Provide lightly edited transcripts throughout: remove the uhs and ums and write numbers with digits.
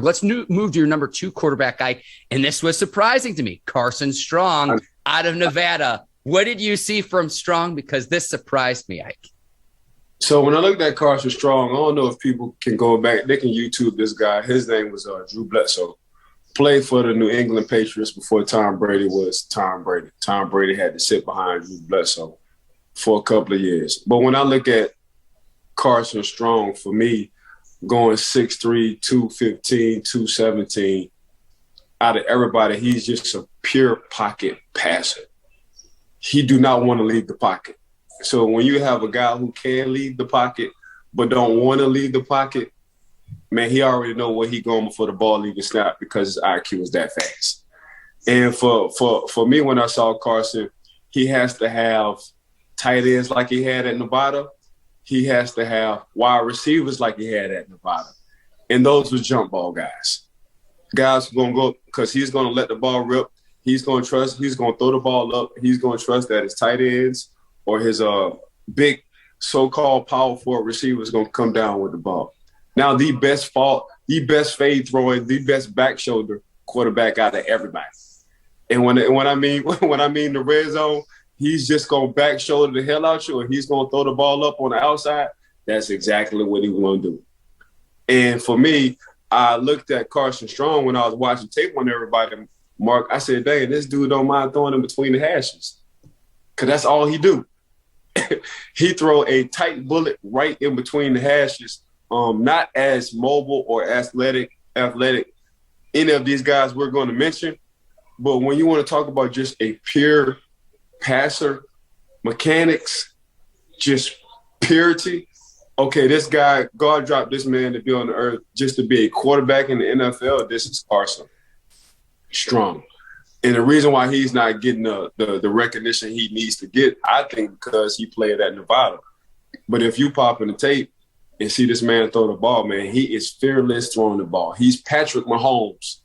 Let's move to your number 2 quarterback, Ike. And this was surprising to me. Carson Strong out of Nevada. What did you see from Strong? Because this surprised me, Ike. So when I looked at Carson Strong, I don't know if people can go back. They can YouTube this guy. His name was Drew Bledsoe. Played for the New England Patriots before Tom Brady was Tom Brady. Tom Brady had to sit behind Drew Bledsoe for a couple of years. But when I look at Carson Strong, for me, going 6'3", 215, 217, out of everybody, he's just a pure pocket passer. He do not want to leave the pocket. So when you have a guy who can leave the pocket but don't want to leave the pocket, man, he already know where he going before the ball even snap because his IQ is that fast. And for me, when I saw Carson, he has to have tight ends like he had at Nevada. He has to have wide receivers like he had at Nevada. And those were jump ball guys. Guys who going to go because he's going to let the ball rip. He's going to throw the ball up. He's going to trust that his tight ends or his big so-called power forward receiver is going to come down with the ball. Now, the best fade throwing, the best back shoulder quarterback out of everybody. And when I mean the red zone, he's just going to back shoulder the hell out you, or he's going to throw the ball up on the outside. That's exactly what he's going to do. And for me, I looked at Carson Strong when I was watching tape on everybody. Mark, I said, dang, this dude don't mind throwing in between the hashes. Because that's all he do. He throw a tight bullet right in between the hashes. Not as mobile or athletic any of these guys we're going to mention. But when you want to talk about just a pure passer, mechanics, just purity, okay, this guy, God dropped this man to be on the earth just to be a quarterback in the NFL. This is Carson Strong. And the reason why he's not getting the recognition he needs to get, I think because he played at Nevada. But if you pop in the tape and see this man throw the ball, man, he is fearless throwing the ball. He's Patrick Mahomes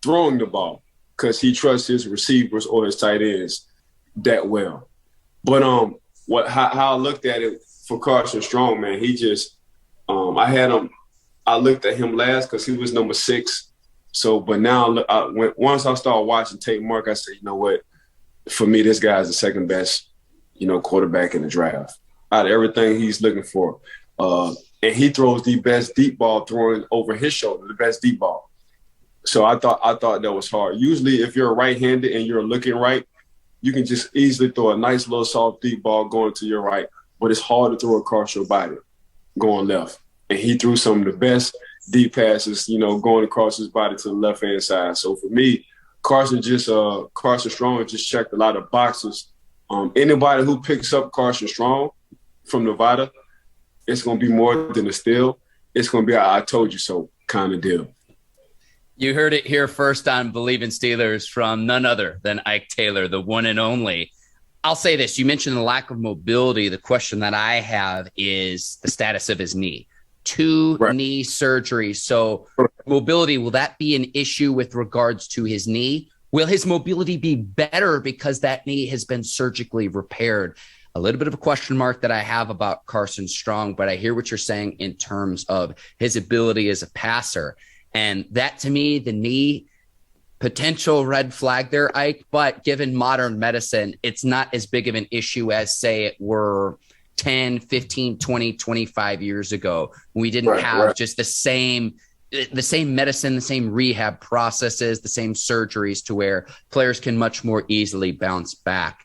throwing the ball because he trusts his receivers or his tight ends that well. But how I looked at it for Carson Strong, man, he just I looked at him last because he was number 6. So, but now once I started watching tape, Mark, I said, you know what? For me, this guy's the second best, quarterback in the draft. Out of everything he's looking for. And he throws the best deep ball throwing over his shoulder, the best deep ball. So I thought that was hard. Usually if you're right-handed and you're looking right, you can just easily throw a nice little soft deep ball going to your right, but it's hard to throw across your body going left. And he threw some of the best deep passes, going across his body to the left-hand side. So for me, Carson Strong just checked a lot of boxes. Anybody who picks up Carson Strong from Nevada, it's going to be more than a steal. It's going to be a I told you so kind of deal. You heard it here first on Bleav in Steelers from none other than Ike Taylor, the one and only. I'll say this. You mentioned the lack of mobility. The question that I have is the status of his knee. 2 knee surgeries. So mobility, will that be an issue with regards to his knee? Will his mobility be better because that knee has been surgically repaired? A little bit of a question mark that I have about Carson Strong, but I hear what you're saying in terms of his ability as a passer. And that, to me, the knee, potential red flag there, Ike, but given modern medicine, it's not as big of an issue as, say, it were 10, 15, 20, 25 years ago. We didn't have just the same medicine, the same rehab processes, the same surgeries to where players can much more easily bounce back.